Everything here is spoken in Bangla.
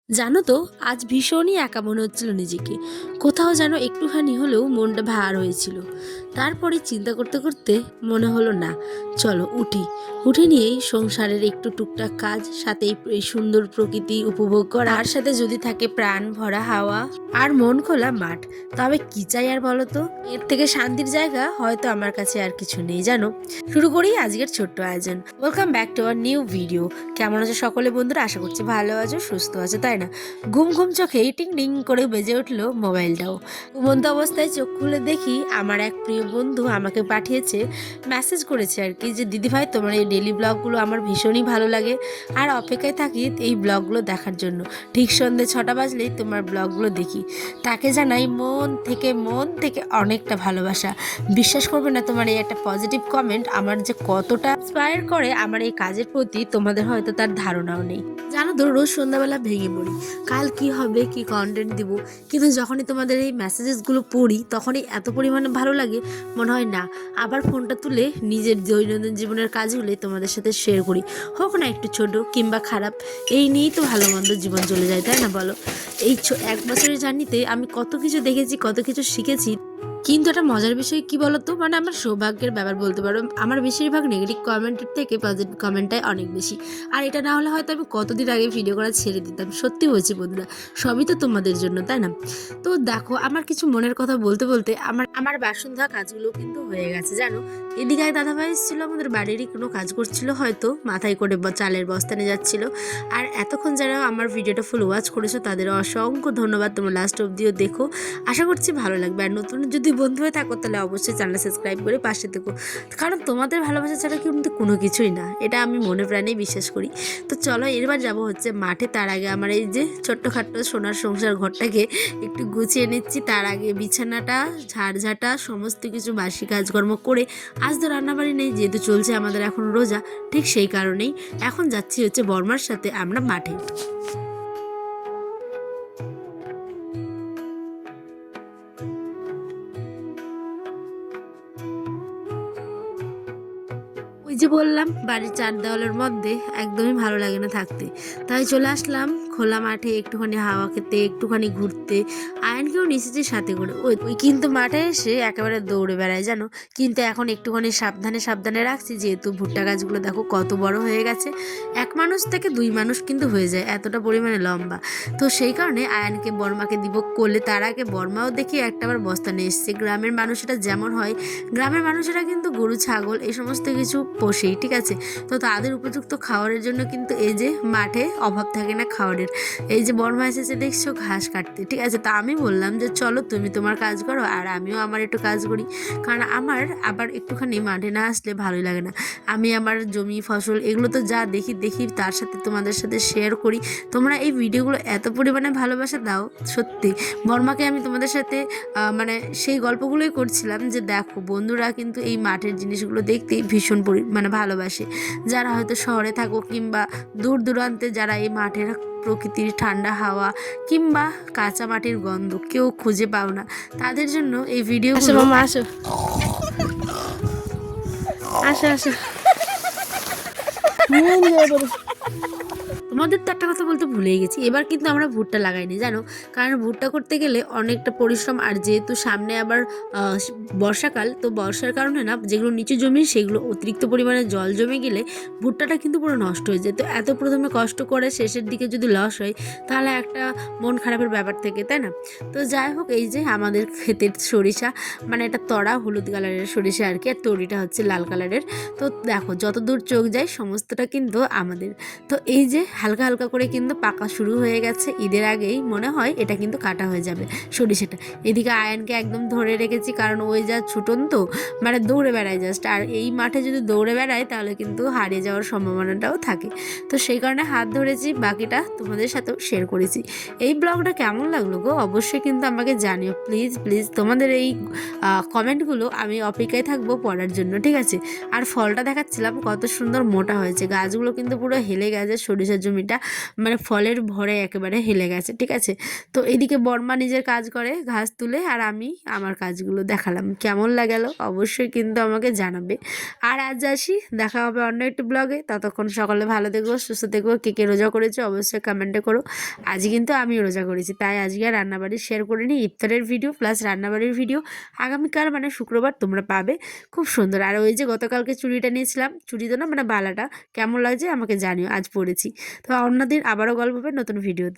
জানো তো, আজ ভীষণই একা মনে হচ্ছিল নিজেকে। কোথাও যেন একটুখানি হলেও মনটা ভার হয়েছিল। তারপরে চিন্তা করতে করতে মনে হলো, না, চলো উঠে নিয়েই সংসারের একটু টুকটাক কাজ, সাথে এই সুন্দর প্রকৃতি উপভোগ করা, আর সাথে যদি থাকে প্রাণ ভরা হাওয়া আর মন খোলা মাঠ, তবে কি চাই আর বলো তো। এর থেকে শান্তির জায়গা হয়তো আমার কাছে আর কিছু নেই জানো। শুরু করি আজকের ছোট্ট আয়োজন। Welcome back to our new video. কেমন আছো সকলে বন্ধুরা? আশা করছি ভালো আছো, সুস্থ আছো, তাই না? ঘুম ঘুম চোখে টিং টিং করে বেজে উঠলো মোবাইলটাও। ঘুমন্ত অবস্থায় চোখ খুলে দেখি আমার এক প্রিয় বন্ধু আমাকে পাঠিয়েছে, মেসেজ করেছে আর কি, যে দিদিভাই তোমার এই ডেলি ব্লগগুলো আমার ভীষণই ভালো লাগে, আর অপেক্ষায় থাকি এই ব্লগগুলো দেখার জন্য। ঠিক সন্ধ্যে 6টা বাজলেই তোমার ব্লগগুলো দেখি। তাকে জানাই মন থেকে অনেকটা ভালোবাসা। বিশ্বাস করবে না, তোমার এই একটা পজিটিভ কমেন্ট আমার যে কতটা ইন্সপায়ার করে আমার এই কাজের প্রতি, তোমাদের হয়তো তার ধারণাও নেই। জানো তো, রোজ সন্ধ্যাবেলা ভেঙে পড়ি, কাল কি হবে, কি কন্টেন্ট দিব, কিন্তু যখনই তোমাদের এই মেসেজেসগুলো পড়ি তখনই এত পরিমাণে ভালো লাগে, মনে হয় না আবার ফোনটা তুলে নিজের দৈনন্দিন জীবনের কাজগুলো তোমাদের সাথে শেয়ার করি, হোক না একটু ছোট কিংবা খারাপ, এই নিয়েই তো ভালো মন্দ জীবন চলে যায়, তাই না বলো? এই 1 বছরের জার্নিতে আমি কত কিছু দেখেছি, কত কিছু শিখেছি। কিন্তু একটা মজার বিষয় কি বলতো, মানে আমার সৌভাগ্যের ব্যাপার বলতে পারো, আমার বেশিরভাগ নেগেটিভ কমেন্টের থেকে পজিটিভ কমেন্টটাই অনেক বেশি। আর এটা না হলে হয়তো আমি কতদিন আগে ভিডিও করা ছেড়ে দিতাম। সত্যি বলছি বন্ধুরা, সবই তো তোমাদের জন্য, তাই না? তো দেখো, আমার কিছু মনের কথা বলতে বলতে আমার আমার বাসন ধোয়া কাজগুলো কিন্তু হয়ে গেছে জানো। এদিকে দাদাভাই এসেছিল, আমাদের বাড়িরই কোনো কাজ করছিল, হয়তো মাথায় করে চালের বস্তা নিয়ে যাচ্ছিল। আর এতক্ষণ যারা আমার ভিডিওটা ফুল ওয়াচ করেছো তাদের অসংখ্য ধন্যবাদ, তোমরা লাস্ট অবধিও দেখো, আশা করছি ভালো লাগবে। আর নতুন যদি বন্ধু হয়ে থাকো তাহলে অবশ্যই চ্যানেল সাবস্ক্রাইব করে পাশে থেকো, কারণ তোমাদের ভালোবাসা ছাড়া কিন্তু কোনো কিছুই না, এটা আমি মনে প্রাণেই বিশ্বাস করি। তো চলো এবার যাব হচ্ছে মাঠে। তার আগে আমার এই যে ছোট্টখাট্ট সোনার সংসার ঘরটাকে একটু গুছিয়ে নিচ্ছি। তার আগে বিছানাটা, ঝাড়ঝাটা, সমস্ত কিছু বাসি কাজকর্ম করে, আজ তো রান্নাবাড়ি নেই যেহেতু চলছে আমাদের এখন রোজা, ঠিক সেই কারণেই এখন যাচ্ছি হচ্ছে বর্মার সাথে আমরা মাঠে। ওই যে বললাম, বাড়ির 4 দেওয়ালের মধ্যে একদমই ভালো লাগে না থাকতে, তাই চলে আসলাম খোলা মাঠে একটুখানি হাওয়া খেতে, একটুখানি ঘুরতে। আয়নকেও নিচেছে সাথে করে। ওই ওই কিন্তু মাঠে এসে একেবারে দৌড়ে বেড়ায় জানো। কিন্তু এখন একটুখানি সাবধানে সাবধানে রাখছি, যেহেতু ভুট্টা গাছগুলো দেখো কত বড় হয়ে গেছে। 1 মানুষ থেকে 2 মানুষ কিন্তু হয়ে যায়, এতটা পরিমাণে লম্বা। তো সেই কারণে আয়নকে বর্মাকে দিব কোলে। তার আগে বর্মাও দেখি একটাবার বস্তা নিয়ে এসছে। গ্রামের মানুষেরা যেমন হয়, গ্রামের মানুষেরা কিন্তু গরু ছাগল এই সমস্ত কিছু পোষেই, ঠিক আছে? তো তাদের উপযুক্ত খাবারের জন্য কিন্তু এই যে মাঠে অভাব থাকে না খাবারের। এই যে বর্মা এসেছে দেখছো ঘাস কাটতে, ঠিক আছে? তা আমি বললাম যে চলো তুমি তোমার কাজ করো আর আমিও আমার একটু কাজ করি, কারণ আমার আবার একটুখানি মাঠে না আসলে ভালোই লাগে না। আমি আমার জমি ফসল এগুলো তো যা দেখি দেখি তার সাথে তোমাদের সাথে শেয়ার করি। তোমরা এই ভিডিওগুলো এত পরিমাণে ভালোবাসা দাও, সত্যি। বর্মাকে আমি তোমাদের সাথে মানে সেই গল্পগুলোই করছিলাম যে দেখো বন্ধুরা কিন্তু এই মাঠের জিনিসগুলো দেখতে ভীষণ মানে ভালোবাসে। যারা হয়তো শহরে থাকো কিংবা দূর দূরান্তে, যারা এই মাঠের প্রকৃতির ঠান্ডা হাওয়া কিংবা কাঁচা মাটির গন্ধ কেউ খুঁজে পাও না, তাদের জন্য এই ভিডিওগুলো। আসো আসো আসো। তোমাদের তো একটা কথা বলতে ভুলেই গেছি, এবার কিন্তু আমরা ভুট্টা লাগাইনি জানো, কারণ ভুট্টা করতে গেলে অনেকটা পরিশ্রম, আর যেহেতু সামনে আবার বর্ষাকাল, তো বর্ষার কারণে না যেগুলো নিচু জমি সেগুলো অতিরিক্ত পরিমাণে জল জমে গেলে ভুট্টাটা কিন্তু পুরো নষ্ট হয়ে যায়। তো এত প্রথমে কষ্ট করে শেষের দিকে যদি লস হয় তাহলে একটা মন খারাপের ব্যাপার থেকে, তাই না? তো যাই হোক, এই যে আমাদের ক্ষেতের সরিষা, মানে এটা তড়া হলুদ কালারের সরিষা আর কি, আর তরিটা হচ্ছে লাল কালারের। তো দেখো যত দূর চোখ যায় সমস্তটা কিন্তু আমাদের। তো এই যে হালকা হালকা করে কিন্তু পাকা শুরু হয়ে গেছে, ঈদের আগেই মনে হয় এটা কিন্তু কাটা হয়ে যাবে সরিষাটা। এদিকে আয়নকে একদম ধরে রেখেছি, কারণ ওই যা ছুটন, তো মানে দৌড়ে বেড়ায় জাস্ট, আর এই মাঠে যদি দৌড়ে বেড়ায় তাহলে কিন্তু হারিয়ে যাওয়ার সম্ভাবনাটাও থাকে। তো সেই কারণে হাত ধরেছি, বাকিটা তোমাদের সাথেও শেয়ার করেছি। এই ব্লগটা কেমন লাগলো গো অবশ্যই কিন্তু আমাকে জানিও, প্লিজ প্লিজ। তোমাদের এই কমেন্টগুলো আমি অপেক্ষায় থাকবো পড়ার জন্য, ঠিক আছে? আর ফলটা দেখাচ্ছিলাম কত সুন্দর মোটা হয়েছে, গাছগুলো কিন্তু পুরো হেলে গেছে সরিষার জমি জমিটা মানে ফলের ভরে একেবারে হেলে গেছে, ঠিক আছে। তো এদিকে বর্মা নিজের কাজ করে ঘাস তুলে, আর আমি আমার কাজগুলো দেখালাম। কেমন লাগালো অবশ্যই কিন্তু আমাকে জানাবে। আর আজ আসি, দেখা হবে অন্য একটি ব্লগে। ততক্ষণ সকলে ভালো দেখবো, সুস্থ দেখবো। কে কে রোজা করেছো অবশ্যই কমেন্টে করো। আজ কিন্তু আমি রোজা করেছি, তাই আজকে আর রান্নাবাড়ি শেয়ার করিনি। ইফতারের ভিডিও প্লাস রান্নাবাড়ির ভিডিও আগামীকাল মানে শুক্রবার তোমরা পাবে, খুব সুন্দর। আর ওই যে গতকালকে চুড়িটা নিয়েছিলাম, চুড়ি তো না মানে বালাটা, কেমন লাগছে আমাকে জানিও, আজ পরেছি। তো অন্যদিন আবারও গল্প হবে নতুন ভিডিওতে।